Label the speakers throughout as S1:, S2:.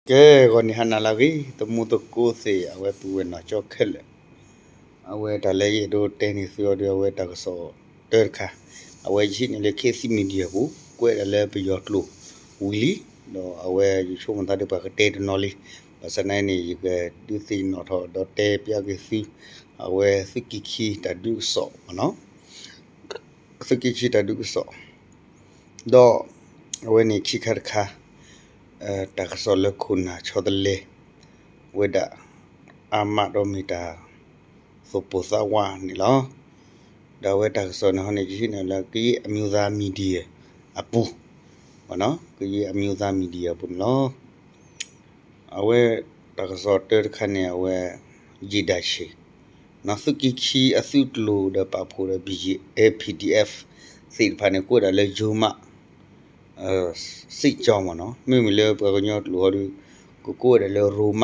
S1: Ke goni hana lagi temu to ko se awe puwe na chokhele awe dalegi do tennis yo do awe ta so terkha awe ji ni le kesi media bu kwe le pe yo tlo wili do awe ju chu man ta de pa te no li pasana ni ke du si no tho do te pya ke si awe sikiki ta du so no sikiki ta du so do awe ni ki khar kha ta so le khuna chodle weda amadomita soposawa ni lo da weda so no ne ji ne la ki amusa media apu no ki amusa media pu no awe ta so ter khane awe jidashi na suki ki asutlo da pa pho da bi APDF စိတ်ဖာနေကိုda le juma စိတ်ကြောင်းမနော်မိမလဲပကညောတလို့ကိုရလေရိုမ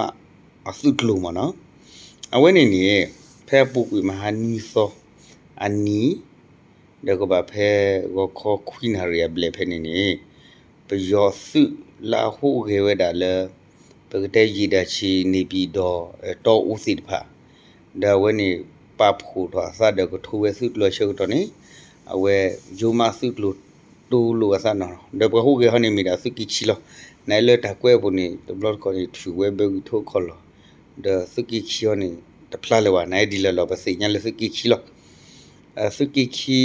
S1: အစုကလုံးမနော်အဝဲနေနေဖဲပုကွေမဟာနီသောအနီဒကဘာဖဲကိုခေါ်ခွိနာရဘလေဖဲနေနေပယောစုလာဟုခေဝဒါလေပကတဲ့ကြီးတချီနေပြီးတော့ဦးစီတဖာဒါဝဲနေပဖို့တော့စတဲ့ကိုထိုးဝဲစုလို့ရှုပ်တော့နေအဝဲဂျိုမစုလို့တူလို့အစနော်ဒါပဟုကေဟနေမိတာစကိချီလောနိုင်လေတကွဲပုံနေတဘလော့ကောနေထူဝဲဘဂီထိုခေါ်လောဒါစကိချီနေတဖလာလေဝနိုင်ဒီလောပစိညာလေစကိချီလောစကိချီ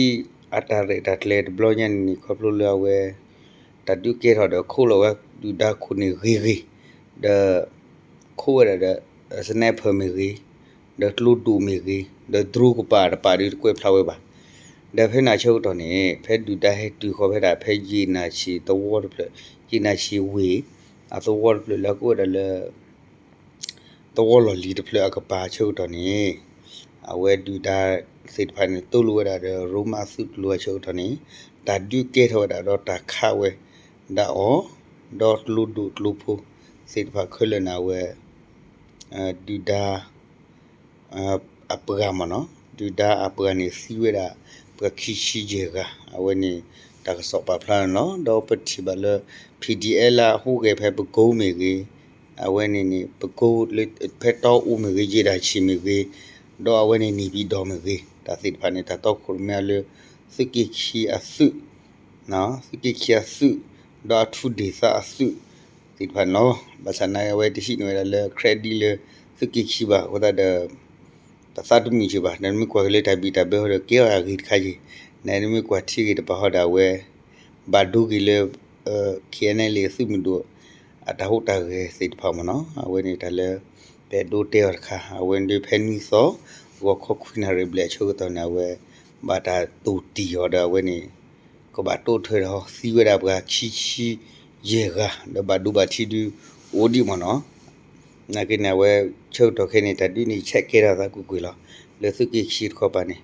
S1: အတာရတတ်လေဘလောညန်နီခေါပလိုလဝဲတဒုကေရတော့ခိုးလောဝဲဒူဒါခုနေရီရီဒါခိုးရတဲ့စနေဖမီရီဒါတလူတူမီရီဒါဒရူကပါရီကွဲဖလာဝဲပါဒါဖဲနာချုပ်တော့နေဖဲဒူတဟဲတူခေါ်ဖဲတာဖဲကြီးနာချီတဝေါ်ဖဲကြီးနာချီဝေအတဝေါ်ဖဲလကိုဒါလေတဝေါ်လလီတဖဲအကပါချုပ်တော့နေအဝဲဒူတာစိတ်ဖာနေတူလိုရတဲ့ရိုမာစုလိုချုပ်တော့နေတာဒူကေထောတာတော့တာခါဝဲဒါအောဒေါ်လူဒူလူဖိုစိတ်ဖာခွလနာဝဲဒူတာအပဂမနော်ဒူတာအပကနေစီဝဲတာပခိရှိဂျေကအဝနေတကစောပပလာနော်တော့ပတိဘလ PDL လာဟုကေဖဲပကုံးမေကြီးအဝနေနေပကုတ်လက်ဖဲတော့ဦးမေကြီးဒါချီမေကြီးတော့အဝနေနေပြီးတော့မေကြီးဒါစိဖာနေတာတော့ခုမဲလေစကိချီအစုနော်စကိချီအစုတော့ထူဒီစာအစုစိဖာနော်ဘာစနာဝဲတရှိနေလေ credit လေစကိချီပါဟိုဒါတသတ်မီချပါနန်မီကွာလေတိုင်ဘီတဘဲဟိုကေအာဂိခါကြီးနန်မီကွာတီဂိတပဟဒါဝဲဘာဒူဂီလေခေနဲလေစုမီဒိုအတဟုတ်တာကေစိတ်ဖာမနော်အဝဲနေတာလေပဲဒိုတေခါအဝဲဒီဖဲနီဆိုဝခခွနာရဘလက်ချိုတော့နဝဲဘာတာတူတီရောဒါဝဲနေကဘာတိုထွေတော့စီဝဲတာဘခချီရေကဒဘာဒူဘာတီဒူအိုဒီမနော်နာကိနဝဲချုပ်တော့ခဲနေတာဒီနေချက်ခဲ့တာကူကွေလောလေစကိချီခေါ်ပါနေ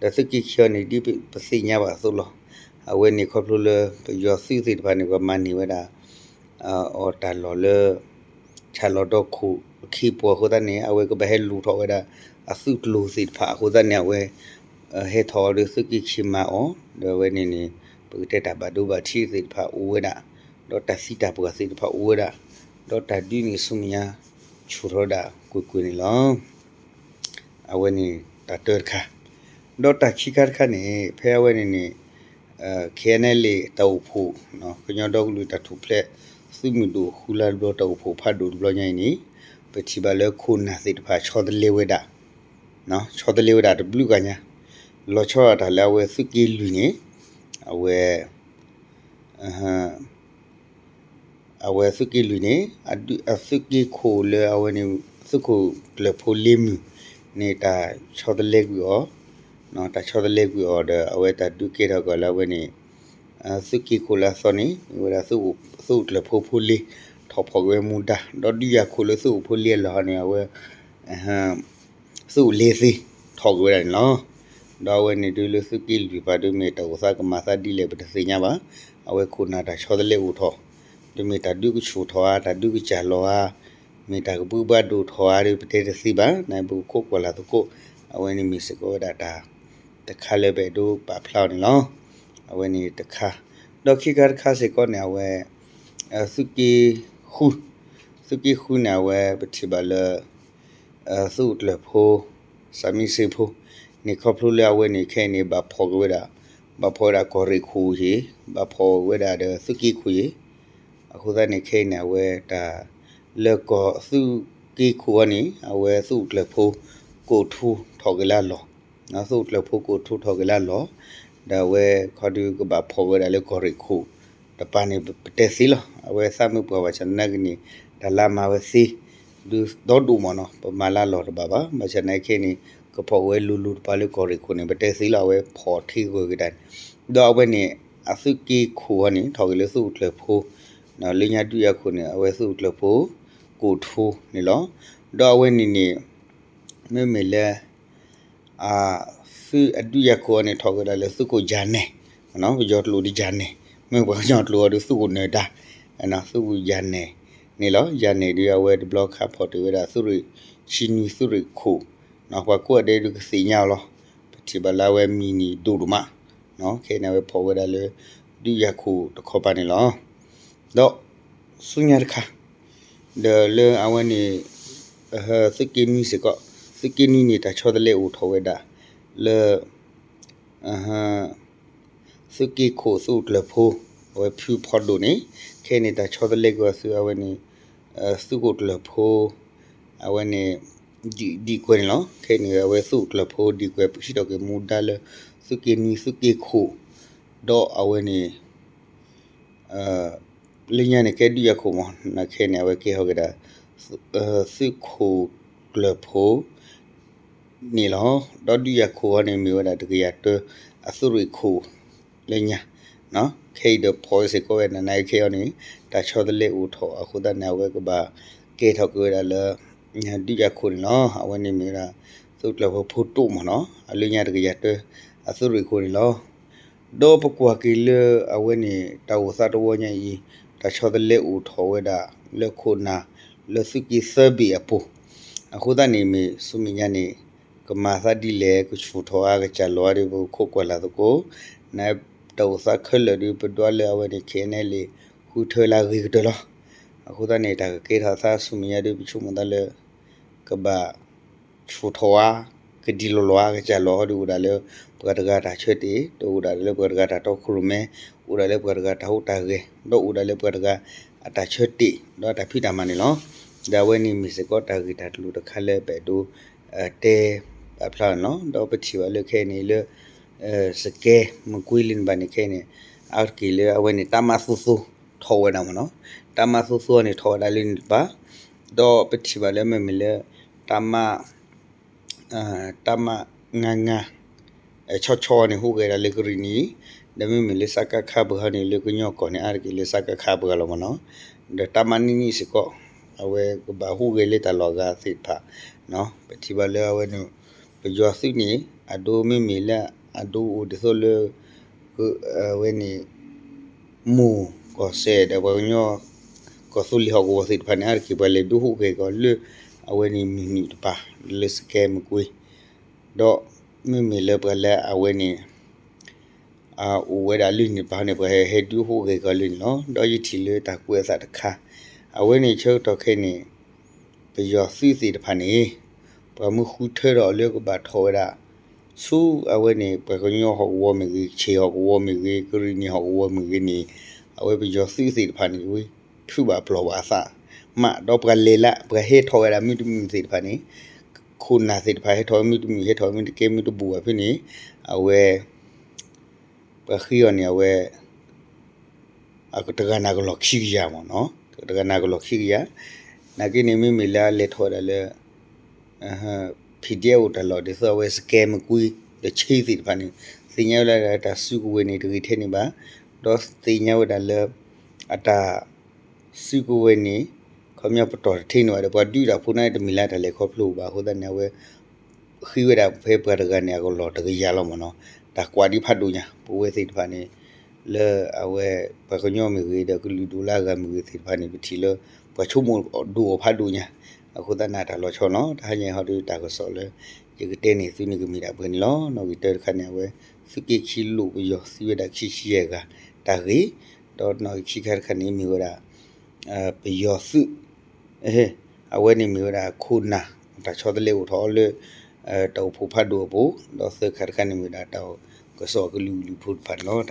S1: ဒါစကိချီနေဒီပစိညာပါဆိုလောအဝဲနေခေါပလိုလေယောစီစီတပါနေကမနီဝဲတာအော်တာလောလေချာလောတော့ခုခီပေါ်ခိုတဲ့နေအဝဲကဘဲလူထော်ဝဲတာအစုကလူစီဖာခိုတဲ့နေဝဲဟဲထော်လေစကိချီမာအော်ဒါဝဲနေနေပကတဲ့တာဘာဒူဘာချီစီဖာဝဲတာတော့တစီတာပကစီဖာဝဲတာတော့တဒီနေဆုမညာချူရောတာကွနေလောအဝဲနေတာတော်ခါတော့တခိခါခါနေဖဲဝဲနေခဲနဲလေတောက်ဖို့နော်ကညတော့လူတထူဖလက်စုမီဒိုခူလာတော့တောက်ဖို့ဖတ်ဒိုဘလညိုင်းနေပတိဘလခုနာစိတဖာချောဒလေဝဲတာနော်ချောဒလေဝဲတာဘလူကညာလောချောတာလဲဝဲစုကီလူနေအဝဲအဝဲစုကီလူနေအစုကီခိုလေအဝဲနေစုခိုလေဖိုလီမီနေတာချောဒလေကွောနော်တာချောဒလေကွေော်ဒါအဝဲတာဒုကေတော့ကလာဝဲနေစုကီခိုလာစောနေဝဲတာစုလေဖိုလီထောက်ဖော်ဝဲမူတာတော့ဒီရခိုလေစုဖိုလီလာနေဝဲစုလေစီထောက်ဝဲတယ်နော်တော့ဝဲနေဒူလစုကီလီပါဒူမေတောစာကမစာဒီလေပတစညာပါအဝဲခုနာတာချောဒလေဦးထောဒူမေတာဒုကချူထောတာဒုကချာလောမေတာကပူဘဒူထောရီပတေစီပါနိုင်ဘူးကိုကလာတော့ကိုအဝဲနေမီစကိုဒါတာတခါလေပဲတို့ပါဖလောက်နေလောအဝဲနေတခါတော့ခိကခါစေကောနေအဝဲစုကီခူ สุกี้คุณเอาไว้ปฏิบัติเลยสูตรเลยพูสามีสิพูนี่ครอบครัวเลี้ยเว้นี่แค่นี้บัพพอเวดาบัพพอดากอริคูฮีบัพพอเวดาเดสุกี้คุยအခုသားနေခဲနေဝဲဒါလက်ကောစုကီခွာနေအဝဲစုလက်ဖို့ကိုထူထော်ကလာလောနော်စုလက်ဖို့ကိုထူထော်ကလာလောဒါဝဲခေါ်ဒီကဘာဖော်ဝဲဒါလေကောရိခုတပန်နေတက်စီလောအဝဲစမှုပေါ်ပါချန်နကနေဒါလာမဝဲစီဒူတော့ဒူမနော်ပမာလာလောဘာဘာမချန်နိုင်ခဲနေကဖော်ဝဲလူပါလေကောရိခုနေပတက်စီလောဝဲဖော်ထီကိုကတဲ့တော့ဝဲနေအစုကီခွာနေထော်ကလေးစုလက်ဖို့နော်လင်းရတူရခုနေအဝဲစုလဖို့ကိုထူနေလောတော့အဝဲနေနေမေလဲအာစုအတူရခုနေထောက်ကြတယ်လေစုကိုဂျန်နေနော်ကြောတလူဒီဂျန်နေမေဘာကြောတလူအတူစုကိုနေတာနော်စုကိုဂျန်နေလောဂျန်နေဒီအဝဲဒီဘလော့ခါဖော်တူရတာစုရချင်းနီစုရခုနော်ဘာကိုတဲ့ဒီစီညာလောပတိဘလာဝဲမီနီဒူဒူမနော်ခဲနေဝဲဖော်ဝဲတယ်လေဒီရခုတခေါ်ပါနေလောတော့စုညာခါဒါလေအဝနေစကင်းနီစကစကင်းနီနေတာချောတယ်လေဦးထော်ဝဲတာလေစကီခိုစုလဖိုဝဲဖြူဖော်ဒိုနေခဲနေတာချောတယ်လေကဆူအဝနေစုကိုလဖိုအဝနေဒီကွယ်နော်ခဲနေဝဲစုလဖိုဒီကွယ်ရှိတော့ကမူဒါလေစကင်းနီစကီခိုတော့အဝနေလင်းရနေကဲဒီရခုမနခဲနေဝဲကေဟောကဒါစုခိုလဖိုနီလောတော့ဒီရခုကနေမြေဝဒတကရတအစုရခုလင်းညာနော်ခေဒဖောစကိုဝဲနိုင်ခေယောနေတချောတလေဦးထောအခုတနေဝဲကဘာကေထောက်ကွေရလာညာဒီရခုနော်အဝနေမြေရာစုလဖိုဖိုတုမနော်အလင်းညာတကရတအစုရခုလောတော့ပကွာကီလအဝနေတောသတဝညာဤတချောတလေဦးထောဝဲတာလက်ခုနာလက်စုကီဆဘီအပူအခုတနေမြေစုမညာနေကမာသဒီလေကုချူထောအားကချလောရီဘခုကွလာတကိုနဲတောသခလရီပဒွာလေအဝနေခဲနေလေခုထွေလာရီတလောအခုတနေတာကေထာသစုမညာဒီပချူမတလေကဘာချူထောအားကဒီလောလောကချလောဒီဦးဒါလေပကတကတာချွတ်တီတူဒါလေပကတကတာတော့ခရုမဲဦးဒါလေပကတကတာဟုတ်တာကေတော့ဦးဒါလေပကတကအတာချွတ်တီတော့တာဖိတာမနေလောဒါဝဲနေမီစကောတာဂီတာလူတခါလဲပဲတူတဲအဖလာနော်တော့ပချီဝလေခဲနေလေစကဲမကွီလင်ဘာနေခဲနေအောက်ကီလေအဝဲနေတမဆူဆူထောဝဲနာမနော်တမဆူဆူနေထောဒါလင်းပါတော့ပချီဝလေမမလေတမငငချောချောနေဟုတ်ကြတယ်လေကရီနီဒါမမလေစကခဘဟာနေလေကညောကောနေအာကီလေစကခဘကလောမနော်ဒါတမနီနီစကောအဝဲကဘာဟုကလေးတလောကစိဖာနော်ပတိဘလဲအဝဲနပကျော်စိနေအဒိုမီမီလာအဒိုအိုဒီဆိုလေဝဲနေမူကိုဆေဒဘညောကိုဆူလီဟောကိုစိဖာနာကိဘလေဒူဟုကေကိုလေအဝဲနေမီမီတပါလေစကဲမကွေတော့မီမီလေဘလဲအဝဲနေအိုဝဲဒါလင်းနေပါနေပဲဟဲဒူဟုကေကိုလင်းနော်တော့ယီတီလေတကွဲစားတခါအဝဲနေချုပ်တော့ခဲနေပယောစီတဖာနေပမှုခုထဲတော့လေကဘာထောရဆူအဝဲနေပကညောဟောဝမီချေဟောဝမီကရီနီဟောဝမီနေအဝဲပယောစီတဖာနေဝေထူပါပလောပါစာမတော့ပကလေလာပကဟေထောရမီတူမီစီတဖာနေခုနာစီတဖာဟေထောမီတူမီဟေထောမီကေမီတူဘူအဖိနေအဝဲပခီယောနေအဝဲအခုတကနာကလောက်ခိရမနော်တကနာကလောက်ခိရနာကိနေမီလာလေထော်တယ်လေဖီဒီယိုတလော်ဒီဆိုဝဲစကဲမကွီတချီစီဖာနေစညောလာတာစုကဝဲနေတကြီးထဲနေပါတော့စညောတာလေအတာစုကဝဲနေခမပတော်ထိနေတယ်ဘာဒူတာဖုန်နိုင်တမီလာတယ်လေခေါဖလို့ပါဟိုတဲ့နေဝဲခီဝဲတာဖေပရကနေကလော်တကြီးရလောမနော်တာကွာဒီဖတ်တူညာပဝဲစိတ်ဖာနေလေအဝဲပကညောမီရီတကလူဒူလာကမီရီစိတ်ဖာနေပတိလောပချုံမဒူဖတ်တူညာအခုတနာတာလောချောနော်ဒါညင်ဟောဒီတာကစောလေဒီကတဲနေသူနေကမီတာဘယ်လောနော်ဒီတဲခနဲ့ဝဲစကိချီလူဘယောစီဝဲတာချီချီရကတာရီတော့နော်ချီခါခနဲ့မီဝရာဘယောစု awe ni mi da khuna ta chodle u thole taw phu phat do bu do se khar khan mi da taw ko so ko lu phu phat no